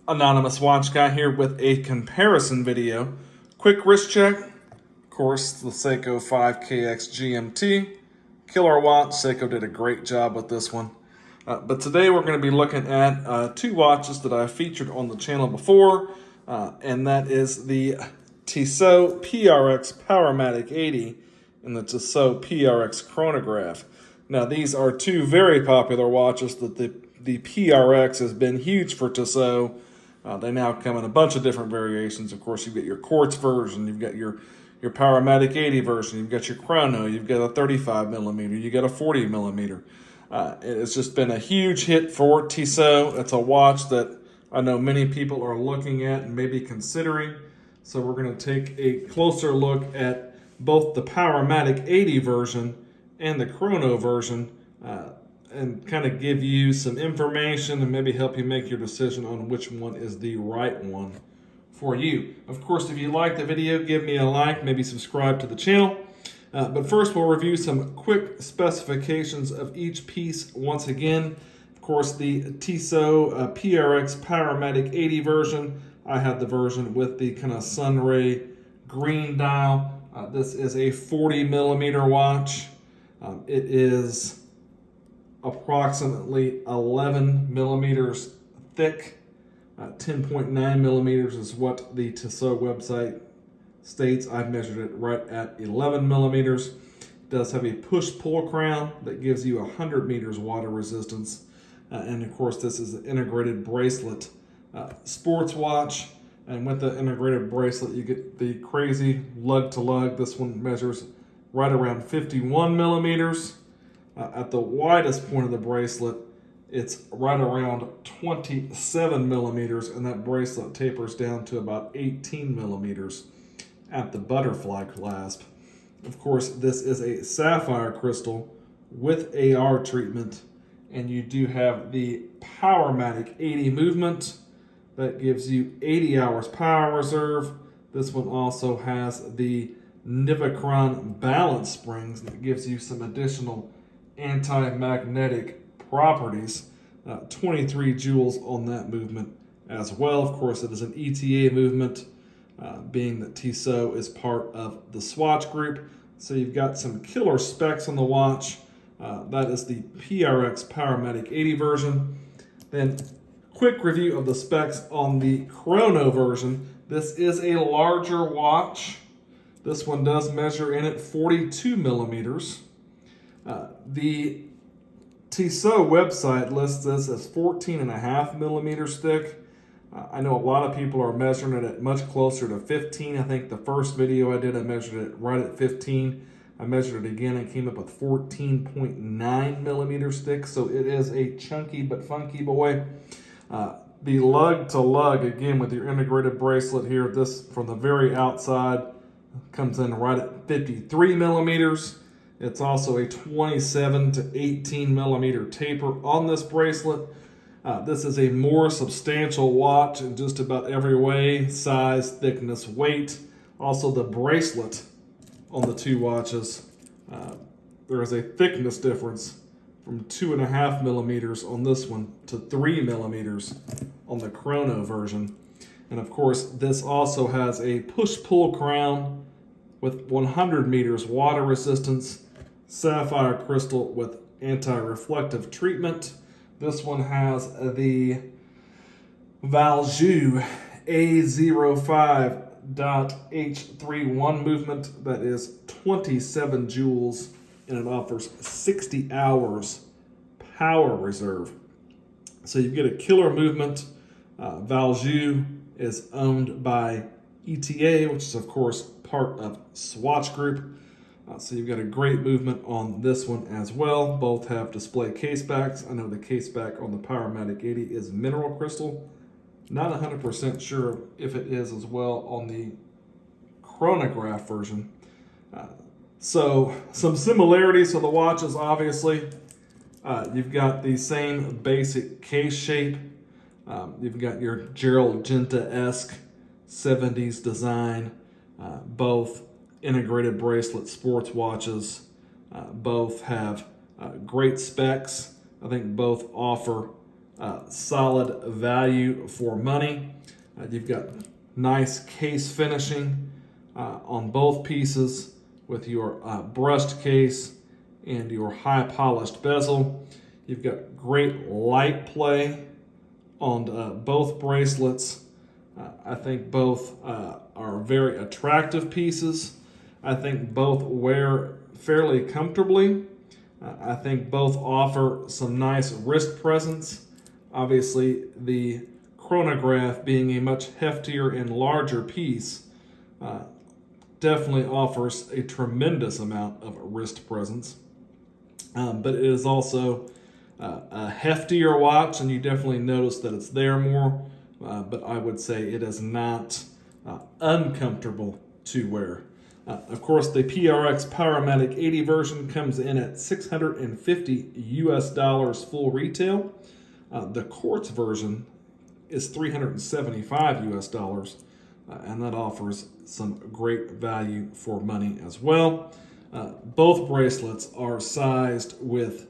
Anonymous Watch Guy here with a comparison video. Quick wrist check. Of course, the Seiko 5KX GMT. Killer watch. Seiko did a great job with this one. But today we're going to be looking at two watches that I featured on the channel before, and that is the Tissot PRX Powermatic 80 and the Tissot PRX Chronograph. Now, these are two very popular watches that the PRX has been huge for Tissot. They now come in a bunch of different variations. Of course, you've got your quartz version, you've got your Powermatic 80 version, you've got your Chrono, you've got a 35 millimeter, you've got a 40 millimeter. It's just been a huge hit for Tissot. It's a watch that I know many people are looking at and maybe considering. So we're going to take a closer look at both the Powermatic 80 version and the Chrono version, and kind of give you some information and maybe help you make your decision on which one is the right one for you. Of course, if you like the video, give me a like, maybe subscribe to the channel. But first, we'll review some quick specifications of each piece once again. Of course, the Tissot PRX Powermatic 80 version. I have the version with the kind of sunray green dial. This is a 40 millimeter watch. It is approximately 11 millimeters thick. 10.9 millimeters is what the Tissot website states. I've measured it right at 11 millimeters. It does have a push-pull crown that gives you 100 meters water resistance. And of course, this is an integrated bracelet sports watch. And with the integrated bracelet, you get the crazy lug-to-lug. This one measures right around 51 millimeters. At the widest point of the bracelet, it's right around 27 millimeters, and that bracelet tapers down to about 18 millimeters at the butterfly clasp. Of course, this is a sapphire crystal with AR treatment, and you do have the Powermatic 80 movement that gives you 80 hours power reserve. This one also has the Nivacron balance springs that gives you some additional anti-magnetic properties. 23 joules on that movement as well. Of course, it is an ETA movement, being that Tissot is part of the Swatch group. So you've got some killer specs on the watch. That is the PRX Powermatic 80 version. Then quick review of the specs on the Chrono version. This is a larger watch. This one does measure in at 42 millimeters. The Tissot website lists this as 14.5 millimeters thick. I know a lot of people are measuring it at much closer to 15. I think the first video I did, I measured it right at 15. I measured it again and came up with 14.9 millimeters thick. So it is a chunky but funky boy. The lug to lug, again with your integrated bracelet here, this from the very outside comes in right at 53 millimeters. It's also a 27 to 18 millimeter taper on this bracelet. This is a more substantial watch in just about every way: size, thickness, weight. Also, the bracelet on the two watches, there is a thickness difference from 2.5 millimeters on this one to 3 millimeters on the Chrono version. And of course, this also has a push-pull crown with 100 meters water resistance, sapphire crystal with anti-reflective treatment. This one has the Valjoux A05.H31 movement that is 27 joules, and it offers 60 hours power reserve. So you get a killer movement. Valjoux is owned by ETA, which is of course part of Swatch Group. So you've got a great movement on this one as well. Both have display case backs. I know the case back on the Powermatic 80 is mineral crystal. Not 100% sure if it is as well on the Chronograph version. So some similarities to the watches, obviously. You've got the same basic case shape. You've got your Gerald Genta-esque 70s design. Both integrated bracelet sports watches. Both have great specs. I think both offer solid value for money. You've got nice case finishing on both pieces with your brushed case and your high polished bezel. You've got great light play on both bracelets. I think both are very attractive pieces. I think both wear fairly comfortably. I think both offer some nice wrist presence. Obviously, the chronograph being a much heftier and larger piece definitely offers a tremendous amount of wrist presence. But it is also a heftier watch, and you definitely notice that it's there more. But I would say it is not uncomfortable to wear. Of course, the PRX Powermatic 80 version comes in at $650 full retail. The quartz version is $375, and that offers some great value for money as well. Both bracelets are sized with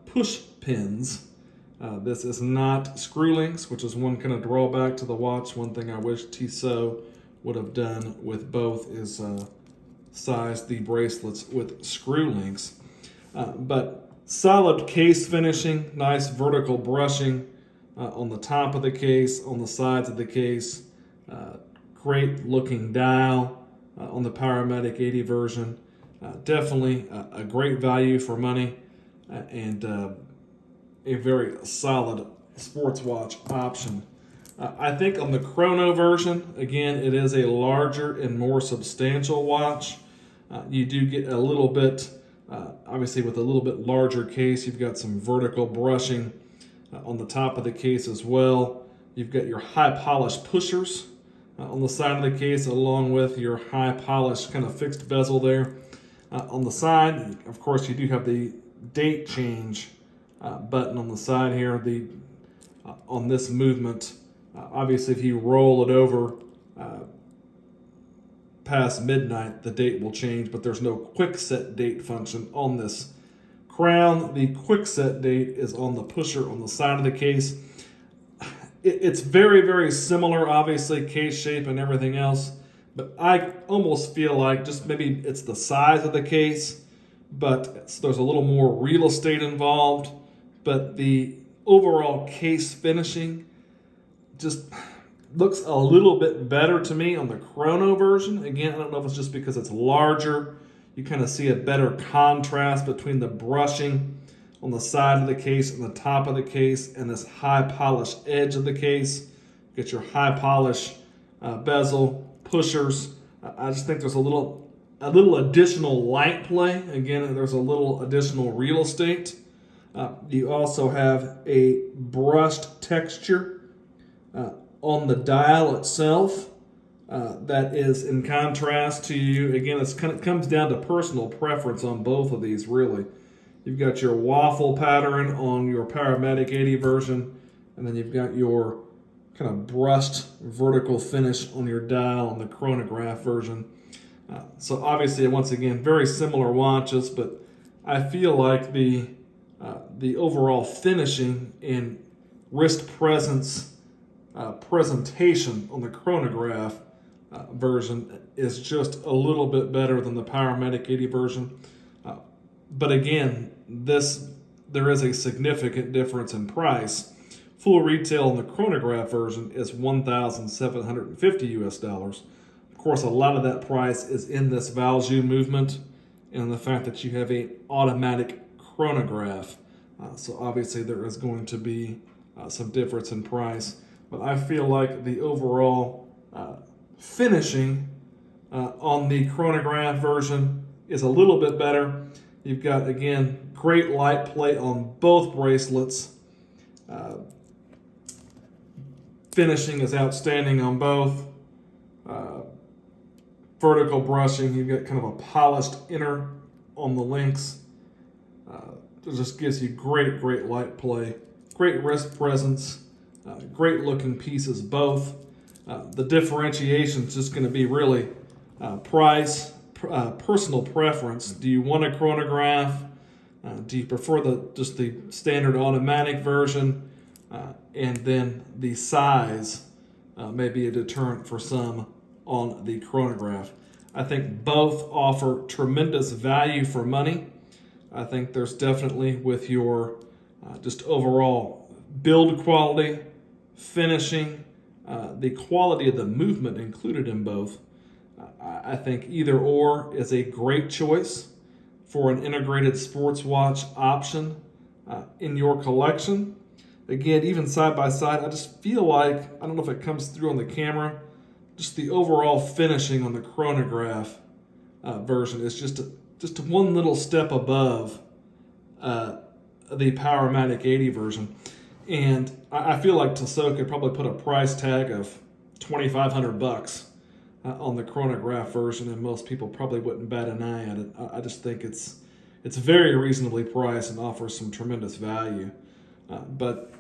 push pins. This is not screw links, which is one kind of drawback to the watch. One thing I wish Tissot would have done with both is size the bracelets with screw links. But solid case finishing, nice vertical brushing on the top of the case, on the sides of the case. Great looking dial on the Powermatic 80 version. Definitely a great value for money and a very solid sports watch option. I think on the Chrono version, again, it is a larger and more substantial watch. You do get a little bit, obviously with a little bit larger case, you've got some vertical brushing on the top of the case as well. You've got your high polish pushers on the side of the case, along with your high polish kind of fixed bezel there. On the side, of course, you do have the date change button on the side here. On this movement, obviously, if you roll it over past midnight, the date will change, but there's no quick set date function on this crown. The quick set date is on the pusher on the side of the case. It's very, very similar, obviously, case shape and everything else, but I almost feel like just maybe it's the size of the case, but there's a little more real estate involved, but the overall case finishing just looks a little bit better to me on the Chrono version. Again, I don't know if it's just because it's larger. You kind of see a better contrast between the brushing on the side of the case and the top of the case and this high polish edge of the case. Get your high polish bezel, pushers. I just think there's a little additional light play. Again, there's a little additional real estate. You also have a brushed texture on the dial itself that is in contrast to you. Again, it comes down to personal preference on both of these, really. You've got your waffle pattern on your Powermatic 80 version, and then you've got your kind of brushed vertical finish on your dial on the chronograph version. So obviously, once again, very similar watches, but I feel like the overall finishing and wrist presence presentation on the chronograph version is just a little bit better than the Powermatic 80 version. But again, there is a significant difference in price. Full retail on the chronograph version is $1,750. Of course, a lot of that price is in this value movement and the fact that you have an automatic chronograph. So obviously there is going to be some difference in price. But I feel like the overall finishing on the chronograph version is a little bit better. You've got, again, great light play on both bracelets. Finishing is outstanding on both. Vertical brushing, you've got kind of a polished inner on the links. It just gives you great light play. Great wrist presence. Great looking pieces both. The differentiation is just going to be really price, personal preference. Do you want a chronograph? Do you prefer just the standard automatic version? and then the size may be a deterrent for some on the chronograph. I think both offer tremendous value for money. I think there's definitely, with your just overall build quality, finishing, the quality of the movement included in both, I think either or is a great choice for an integrated sports watch option in your collection. Again, even side by side, I just feel like, I don't know if it comes through on the camera, just the overall finishing on the chronograph version is just one little step above the Powermatic 80 version. And I feel like Tissot could probably put a price tag of $2,500 on the chronograph version, and most people probably wouldn't bat an eye at it. I just think it's very reasonably priced and offers some tremendous value. But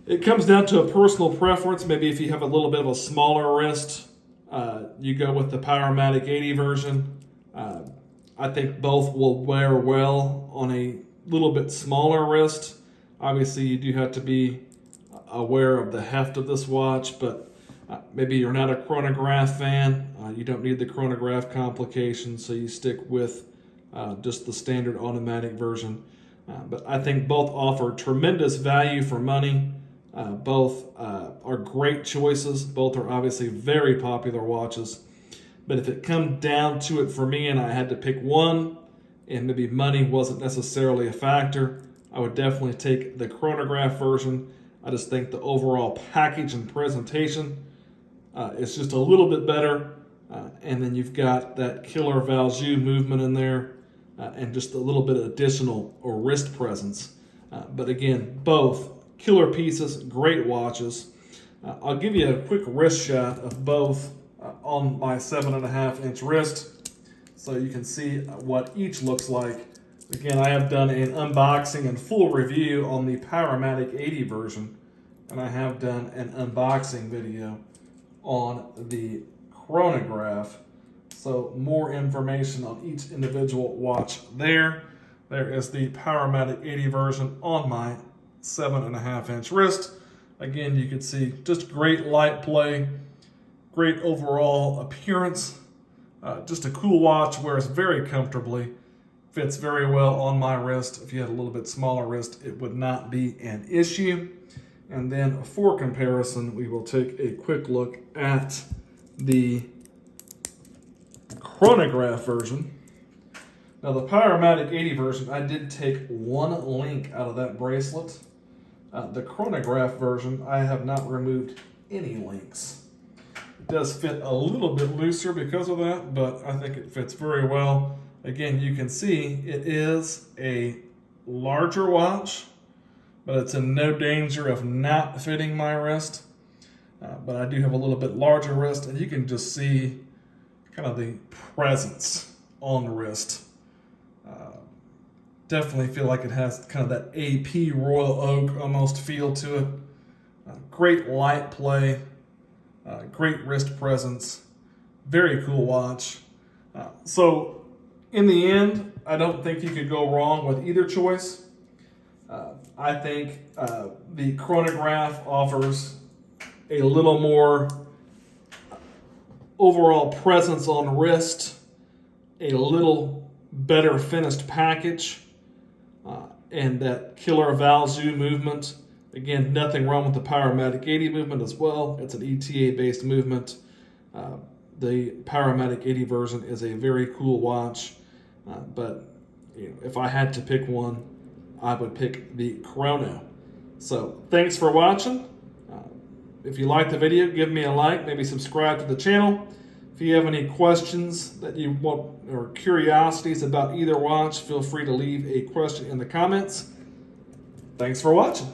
it comes down to a personal preference. Maybe if you have a little bit of a smaller wrist, you go with the Powermatic 80 version. I think both will wear well on a little bit smaller wrist. Obviously, you do have to be aware of the heft of this watch, but maybe you're not a chronograph fan. You don't need the chronograph complications, so you stick with just the standard automatic version. But I think both offer tremendous value for money. Both are great choices. Both are obviously very popular watches. But if it come down to it for me and I had to pick one, and maybe money wasn't necessarily a factor, I would definitely take the chronograph version. I just think the overall package and presentation is just a little bit better. And then you've got that killer value movement in there and just a little bit of additional or wrist presence. But again, both killer pieces, great watches. I'll give you a quick wrist shot of both on my 7.5-inch wrist so you can see what each looks like. Again, I have done an unboxing and full review on the Powermatic 80 version, and I have done an unboxing video on the chronograph. So more information on each individual watch there. There is the Powermatic 80 version on my 7.5-inch wrist. Again, you can see just great light play, great overall appearance. Just a cool watch, wears very comfortably, fits very well on my wrist. If you had a little bit smaller wrist, it would not be an issue. And then for comparison, we will take a quick look at the chronograph version. Now the Powermatic 80 version, I did take one link out of that bracelet. The chronograph version, I have not removed any links. It does fit a little bit looser because of that, but I think it fits very well. Again, you can see it is a larger watch, but it's in no danger of not fitting my wrist. But I do have a little bit larger wrist, and you can just see kind of the presence on the wrist. Definitely feel like it has kind of that AP Royal Oak almost feel to it. Great light play, great wrist presence, very cool watch. So in the end, I don't think you could go wrong with either choice. I think the chronograph offers a little more overall presence on wrist, a little better finished package, and that killer value movement. Again, nothing wrong with the Powermatic 80 movement as well. It's an ETA-based movement. The Powermatic 80 version is a very cool watch, but if I had to pick one, I would pick the Chrono. So thanks for watching. If you liked the video, give me a like, maybe subscribe to the channel. If you have any questions that you want or curiosities about either watch, feel free to leave a question in the comments. Thanks for watching.